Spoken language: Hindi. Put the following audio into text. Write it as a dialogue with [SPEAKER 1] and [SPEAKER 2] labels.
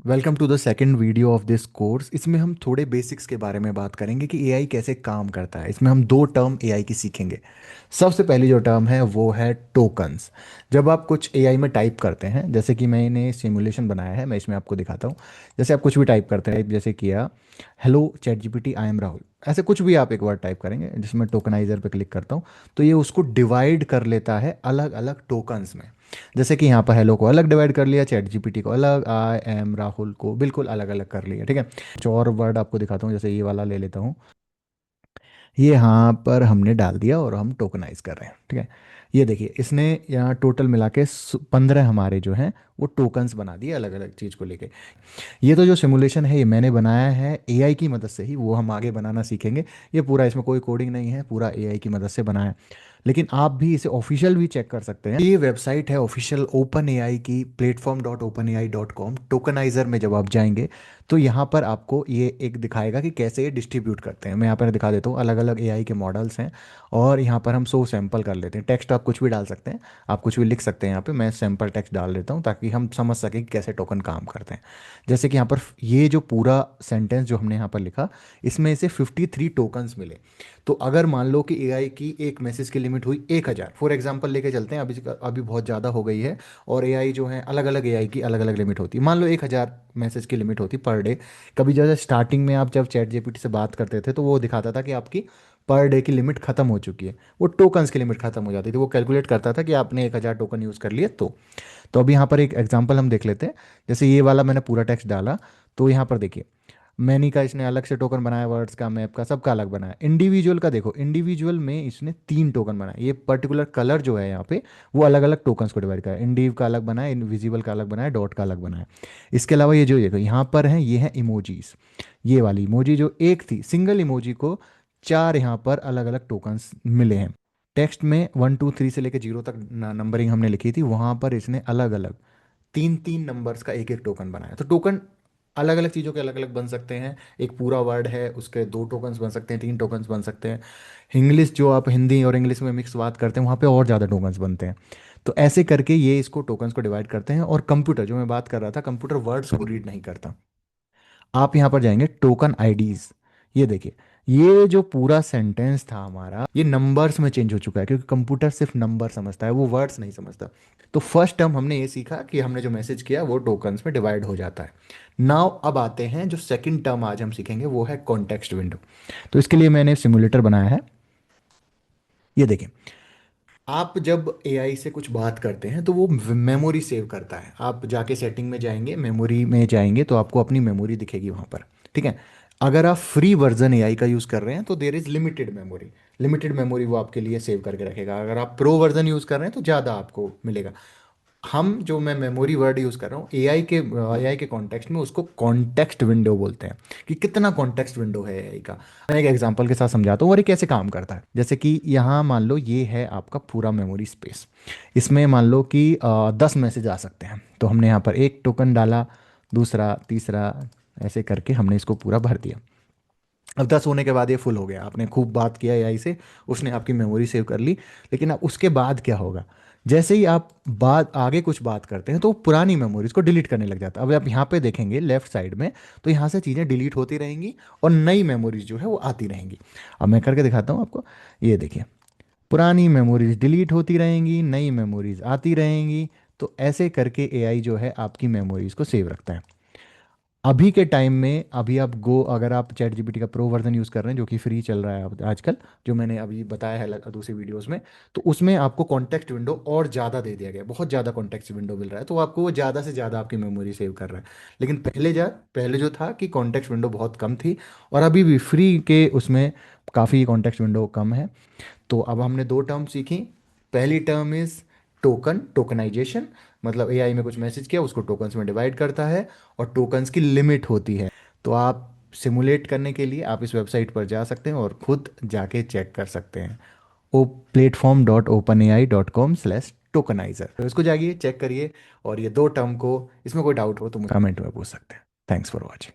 [SPEAKER 1] Welcome to the second video of this course. इसमें हम थोड़े बेसिक्स के बारे में बात करेंगे कि एआई कैसे काम करता है। इसमें हम दो टर्म एआई की सीखेंगे। सबसे पहली जो टर्म है वो है टोकन्स। जब आप कुछ एआई में टाइप करते हैं, जैसे कि मैंने सिमुलेशन बनाया है, मैं इसमें आपको दिखाता हूँ। जैसे आप कुछ भी टाइप करते हैं, जैसे किया hello chat GPT I am Rahul, ऐसे कुछ भी आप एक बार टाइप करेंगे, जिसमें टोकनाइजर पे क्लिक करता हूँ, तो ये उसको डिवाइड कर लेता है अलग अलग टोकन्स में। जैसे कि यहाँ पर हेलो को अलग डिवाइड कर लिया, चैट जीपीटी को अलग, आई एम राहुल को बिल्कुल अलग अलग कर लिया। ठीक है, कुछ और वर्ड आपको दिखाता हूँ, जैसे ये वाला ले लेता हूँ। ये यहाँ पर हमने डाल दिया और हम टोकनाइज कर रहे हैं। ठीक है, ये देखिए इसने यहाँ टोटल मिला के 15 हमारे जो हैं वो टोकन्स बना दिए अलग अलग चीज़ को लेके। ये तो जो सिमुलेशन है ये मैंने बनाया है एआई की मदद से ही, वो हम आगे बनाना सीखेंगे। ये पूरा, इसमें कोई कोडिंग नहीं है, पूरा एआई की मदद से बनाया है। लेकिन आप भी इसे ऑफिशियल भी चेक कर सकते हैं। ये वेबसाइट है ऑफिशियल ओपन एआई की, platform.openai.com। टोकनाइजर में जब आप जाएंगे तो यहाँ पर आपको ये एक दिखाएगा कि कैसे ये डिस्ट्रीब्यूट करते हैं। मैं यहाँ पर दिखा देता हूँ, अलग अलग एआई के मॉडल्स हैं। और यहाँ पर हम 100 सैंपल कर लेते हैं। टेक्स्ट आप कुछ भी डाल सकते हैं, आप कुछ भी लिख सकते हैं। यहाँ पे मैं सैंपल टेक्स्ट डाल देता हूँ ताकि हम समझ सकें कि कैसे टोकन काम करते हैं। जैसे कि यहाँ पर ये जो पूरा सेंटेंस जो हमने यहाँ पर लिखा, इसमें से 53 टोकन्स मिले। तो अगर मान लो कि एआई की एक मैसेज की लिमिट हुई 1000, फॉर एग्जांपल लेके चलते हैं, अभी अभी बहुत ज़्यादा हो गई है। और एआई जो है अलग अलग एआई की अलग अलग लिमिट होती है। मान लो 1000 मैसेज की लिमिट होती पर डे। कभी जैसे स्टार्टिंग में आप जब चैट जीपीटी से बात करते थे तो वो दिखाता था कि आपकी पर डे की लिमिट खत्म हो चुकी है, वो टोकन्स की लिमिट खत्म हो जाती थी। वो कैलकुलेट करता था कि आपने 1000 टोकन यूज़ कर लिए। तो अभी यहाँ पर एक एग्जांपल हम देख लेते हैं। जैसे ये वाला मैंने पूरा टेक्स्ट डाला, तो यहाँ पर देखिए मैनी का इसने अलग से टोकन बनाया, वर्ड्स का, मैप का, सबका अलग बनाया। इंडिविजुअल का देखो, इंडिविजुअल में इसने 3 टोकन बनाए। ये पर्टिकुलर कलर जो है यहाँ पे वो अलग अलग टोकन्स को डिवाइड करा। इंडिव का अलग बनाया, इनविजिबल का अलग बनाया, डॉट का अलग बनाया। इसके अलावा ये जो देखो यहाँ पर है, ये है इमोजीज। ये वाली इमोजी जो एक थी सिंगल इमोजी को 4 यहाँ पर अलग अलग टोकन्स मिले हैं। टेक्स्ट में 1 2 3 से लेकर 0 तक नंबरिंग हमने लिखी थी, वहाँ पर इसने अलग अलग 3 3 नंबर्स का एक एक टोकन बनाया। तो टोकन अलग अलग चीज़ों के अलग अलग बन सकते हैं। एक पूरा वर्ड है, उसके 2 टोकन्स बन सकते हैं, 3 टोकन्स बन सकते हैं। इंग्लिश, जो आप हिंदी और इंग्लिश में मिक्स बात करते हैं, वहाँ पे और ज़्यादा टोकन्स बनते हैं। तो ऐसे करके ये इसको टोकन्स को डिवाइड करते हैं। और कंप्यूटर, जो मैं बात कर रहा था, कंप्यूटर वर्ड्स को रीड नहीं करता। आप यहाँ पर जाएंगे टोकन आईडीज, ये देखिए ये जो पूरा सेंटेंस था हमारा, ये नंबर्स में चेंज हो चुका है, क्योंकि कंप्यूटर सिर्फ नंबर समझता है, वो वर्ड्स नहीं समझता। तो फर्स्ट टर्म हमने ये सीखा कि हमने जो मैसेज किया वो टोकन्स में डिवाइड हो जाता है। नाउ अब आते हैं, जो सेकंड टर्म आज हम सीखेंगे वो है कॉन्टेक्स्ट विंडो। तो इसके लिए मैंने सिमुलेटर बनाया है। ये देखें, आप जब एआई से कुछ बात करते हैं तो वो मेमोरी सेव करता है। आप जाके सेटिंग में जाएंगे, मेमोरी में जाएंगे, तो आपको अपनी मेमोरी दिखेगी वहाँ पर। ठीक है, अगर आप फ्री वर्जन एआई का यूज़ कर रहे हैं तो there is limited memory. Limited memory वो आपके लिए सेव करके रखेगा। अगर आप प्रो वर्जन यूज़ कर रहे हैं तो ज़्यादा आपको मिलेगा। हम जो मैं मेमोरी वर्ड यूज़ कर रहा हूँ एआई के कॉन्टेक्स्ट में, उसको कॉन्टेक्स्ट विंडो बोलते हैं, कि कितना कॉन्टेक्स्ट विंडो है एआई का। मैं एक एग्जांपल के साथ समझाता हूँ और ये कैसे काम करता है। जैसे कि यहाँ मान लो ये है आपका पूरा मेमोरी स्पेस। इसमें मान लो कि 10 मैसेज आ सकते हैं, तो हमने यहाँ पर एक टोकन डाला, दूसरा, तीसरा, ऐसे करके हमने इसको पूरा भर दिया। अब 10 होने के बाद ये फुल हो गया, आपने खूब बात किया एआई से, उसने आपकी मेमोरी सेव कर ली। लेकिन अब उसके बाद क्या होगा, जैसे ही आप बात आगे कुछ बात करते हैं तो वो पुरानी मेमोरीज को डिलीट करने लग जाता है। अब आप यहाँ पे देखेंगे लेफ्ट साइड में, तो यहाँ से चीज़ें डिलीट होती रहेंगी और नई मेमोरीज जो है वो आती रहेंगी। अब मैं करके दिखाता हूँ आपको। ये देखिए, पुरानी मेमोरीज डिलीट होती रहेंगी, नई मेमोरीज आती रहेंगी। तो ऐसे करके एआई जो है आपकी मेमोरीज को सेव रखता है। अभी के टाइम में, अभी आप गो, अगर आप चैट जीपीटी का प्रो वर्जन यूज़ कर रहे हैं जो कि फ्री चल रहा है आजकल, जो मैंने अभी बताया है दूसरी वीडियोस में, तो उसमें आपको कॉन्टेक्स्ट विंडो और ज़्यादा दे दिया गया है, बहुत ज़्यादा कॉन्टेक्स्ट विंडो मिल रहा है, तो आपको वो ज़्यादा से ज़्यादा आपकी मेमोरी सेव कर रहा है। लेकिन पहले जो था कि कॉन्टेक्स्ट विंडो बहुत कम थी, और अभी भी फ्री के उसमें काफ़ी कॉन्टेक्स्ट विंडो कम है। तो अब हमने दो टर्म सीखी। पहली टर्म इज टोकनाइजेशन, मतलब एआई में कुछ मैसेज किया, उसको टोकन्स में डिवाइड करता है, और टोकन्स की लिमिट होती है। तो आप सिमुलेट करने के लिए आप इस वेबसाइट पर जा सकते हैं और खुद जाके चेक कर सकते हैं। ओ platform.openai.com/tokenizer, तो इसको जाइए चेक करिए। और ये दो टर्म को, इसमें कोई डाउट हो तो कमेंट में पूछ सकते हैं। Thanks for watching.